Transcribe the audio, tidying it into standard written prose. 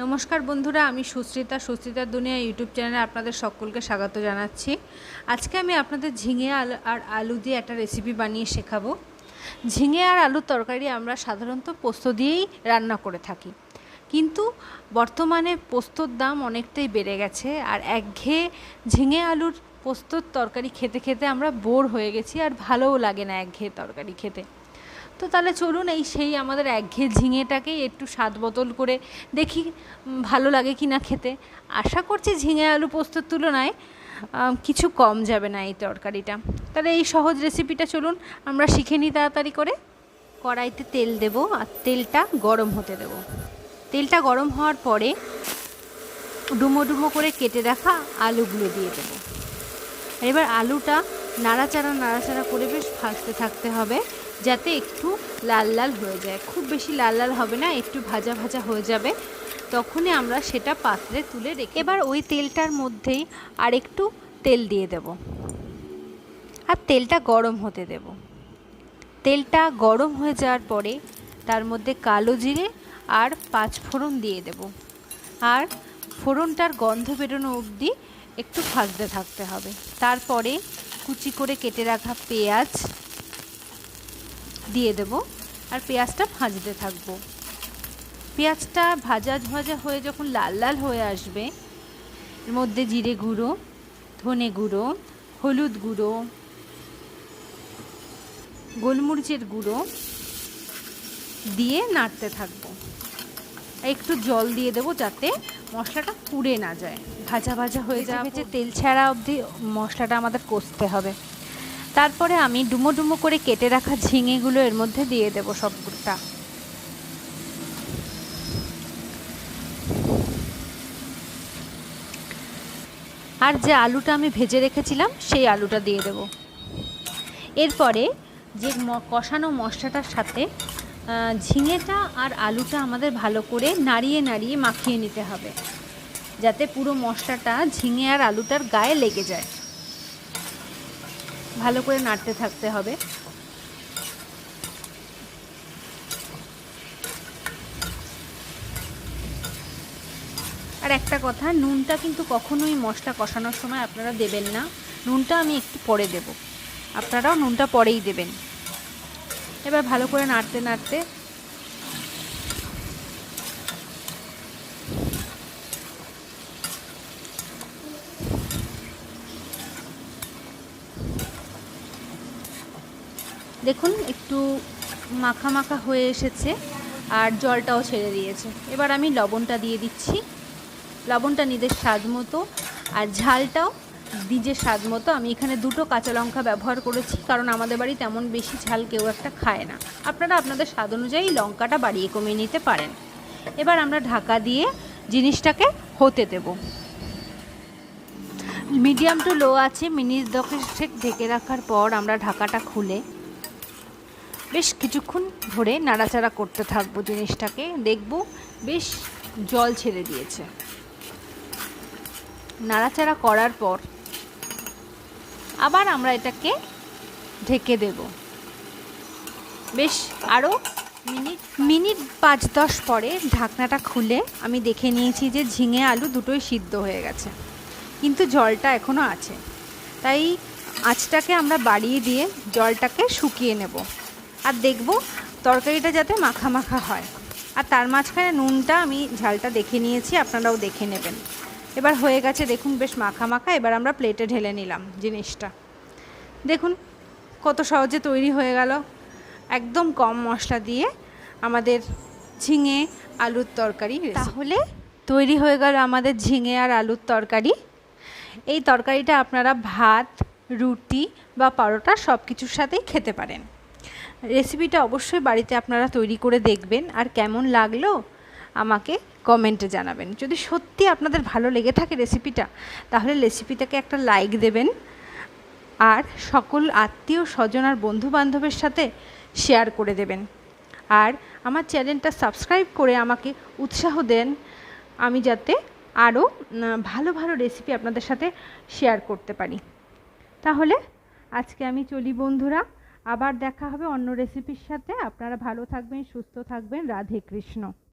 নমস্কার বন্ধুরা, আমি সুস্মিতার দুনিয়া ইউটিউব চ্যানেলে আপনাদের সকলকে স্বাগত জানাচ্ছি। আজকে আমি আপনাদের ঝিঙে আর আলু দিয়ে একটা রেসিপি বানিয়ে শেখাবো। ঝিঙে আর আলুর তরকারি আমরা সাধারণত পোস্ত দিয়েই রান্না করে থাকি, কিন্তু বর্তমানে পোস্তর দাম অনেকটাই বেড়ে গেছে, আর একঘেয়ে ঝিঙে আলুর পোস্তর তরকারি খেতে খেতে আমরা বোর হয়ে গেছি, আর ভালোও লাগে না একঘেয়ে তরকারি খেতে। তো তাহলে চলুন সেই আমাদের একঘেয়ে ঝিঙেটাকেই একটু স্বাদ বদল করে দেখি ভালো লাগে কি না খেতে। আশা করছি ঝিঙে আলু পোস্তর তুলনায় কিছু কম যাবে না এই তরকারিটা। তাহলে এই সহজ রেসিপিটা চলুন আমরা শিখে নিই তাড়াতাড়ি করে। কড়াইতে তেল দেব আর তেলটা গরম হতে দেব। তেলটা গরম হওয়ার পরে ডুমো ডুমো করে কেটে রাখা আলুগুলো দিয়ে দেব। এবার আলুটা নাড়াচাড়া করে বেশ ভাজতে থাকতে হবে, যাতে একটু লাল লাল হয়ে যায়। খুব বেশি লাল লাল হবে না, একটু ভাজা ভাজা হয়ে যাবে, তখনই আমরা সেটা পাত্রে তুলে রেখে এবার ওই তেলটার মধ্যেই আর একটু তেল দিয়ে দেব আর তেলটা গরম হতে দেব। তেলটা গরম হয়ে যাওয়ার পরে তার মধ্যে কালো জিরে আর 5 ফোড়ন দিয়ে দেব, আর ফোড়নটার গন্ধ বেরোনো অবধি একটু ভাজতে থাকতে হবে। তারপরে কুচি করে কেটে রাখা পেঁয়াজ দিয়ে দেব, আর পেঁয়াজটা ভাজতে থাকবো। পেঁয়াজটা ভাজা ভাজা হয়ে যখন লাল লাল হয়ে আসবে, এর মধ্যে জিরে গুঁড়ো, ধনে গুঁড়ো, হলুদ গুঁড়ো, গোলমরিচের গুঁড়ো দিয়ে নাড়তে থাকবো। একটু জল দিয়ে দেবো যাতে মশলাটা পুড়ে না যায়, ভাজা ভাজা হয়ে যাবে, যে তেল ছাড়া অবধি মশলাটা আমাদের কষতে হবে। তারপরে আমি ডুমো ডুমো করে কেটে রাখা ঝিঙেগুলো এর মধ্যে দিয়ে দেবো সবটা। আর যে আলুটা আমি ভেজে রেখেছিলাম সেই আলুটা দিয়ে দেব। এরপরে যে কষানো মশলাটার সাথে ঝিঙেটা আর আলুটা আমাদের ভালো করে নাড়িয়ে নাড়িয়ে মাখিয়ে নিতে হবে, যাতে পুরো মশলাটা ঝিঙে আর আলুটার গায়ে লেগে যায়। ভালো করে নাড়তে থাকতে হবে। আর একটা কথা, নুনটা কিন্তু কখনোই মশলা কষানোর সময় আপনারা দেবেন না। নুনটা আমি একটু পরে দেব, আপনারাও নুনটা পরেই দেবেন। এবার ভালো করে নাড়তে নাড়তে দেখুন একটু মাখা মাখা হয়ে এসেছে, আর জলটাও ছেড়ে দিয়েছে। এবার আমি লবণটা দিয়ে দিচ্ছি। লবণটা নিজের স্বাদ মতো, আর ঝালটাও নিজের স্বাদ মতো। আমি এখানে 2টো কাঁচা লঙ্কা ব্যবহার করেছি, কারণ আমাদের বাড়ি তেমন বেশি ঝাল কেউ একটা খায় না। আপনারা আপনাদের স্বাদ অনুযায়ী লঙ্কাটা বাড়িয়ে কমিয়ে নিতে পারেন। এবার আমরা ঢাকা দিয়ে জিনিসটাকে হতে দেব। মিডিয়াম টু লো আছে মিনিট 10 ঢেকে রাখার পর আমরা ঢাকাটা খুলে বেশ কিছুক্ষণ ধরে নাড়াচাড়া করতে থাকবো জিনিসটাকে। দেখব বেশ জল ছেড়ে দিয়েছে। নাড়াচাড়া করার পর আবার আমরা এটাকে ঢেকে দেব। বেশ আরও মিনিট 5-10 পরে ঢাকনাটা খুলে আমি দেখে নিয়েছি যে ঝিঙে আলু দুটোই সিদ্ধ হয়ে গেছে, কিন্তু জলটা এখনও আছে। তাই আঁচটাকে আমরা বাড়িয়ে দিয়ে জলটাকে শুকিয়ে নেব, আর দেখব তরকারিটা যাতে মাখা মাখা হয়। আর তার মাঝখানে নুনটা আমি ঝালটা দেখে নিয়েছি, আপনারাও দেখে নেবেন। এবার হয়ে গেছে দেখুন, বেশ মাখা মাখা। এবার আমরা প্লেটে ঢেলে নিলাম জিনিসটা। দেখুন কত সহজে তৈরি হয়ে গেল, একদম কম মশলা দিয়ে আমাদের ঝিঙে আলুর তরকারি। তাহলে তৈরি হয়ে গেল আমাদের ঝিঙে আর আলুর তরকারি। এই তরকারিটা আপনারা ভাত, রুটি বা পরোটা সব কিছুর সাথেই খেতে পারেন। রেসিপিটা অবশ্যই বাড়িতে আপনারা তৈরি করে দেখবেন, আর কেমন লাগলো আমাকে কমেন্টে জানাবেন। যদি সত্যি আপনাদের ভালো লেগে থাকে রেসিপিটা, তাহলে রেসিপিটাকে একটা লাইক দেবেন, আর সকল আত্মীয় স্বজন আর বন্ধুবান্ধবের সাথে শেয়ার করে দেবেন। আর আমার চ্যানেলটা সাবস্ক্রাইব করে আমাকে উৎসাহ দেন, আমি যাতে আরও ভালো ভালো রেসিপি আপনাদের সাথে শেয়ার করতে পারি। তাহলে আজকে আমি চলি বন্ধুরা, আবার দেখা হবে অন্য রেসিপির সাথে। আপনারা ভালো থাকবেন, সুস্থ থাকবেন। রাধে কৃষ্ণ।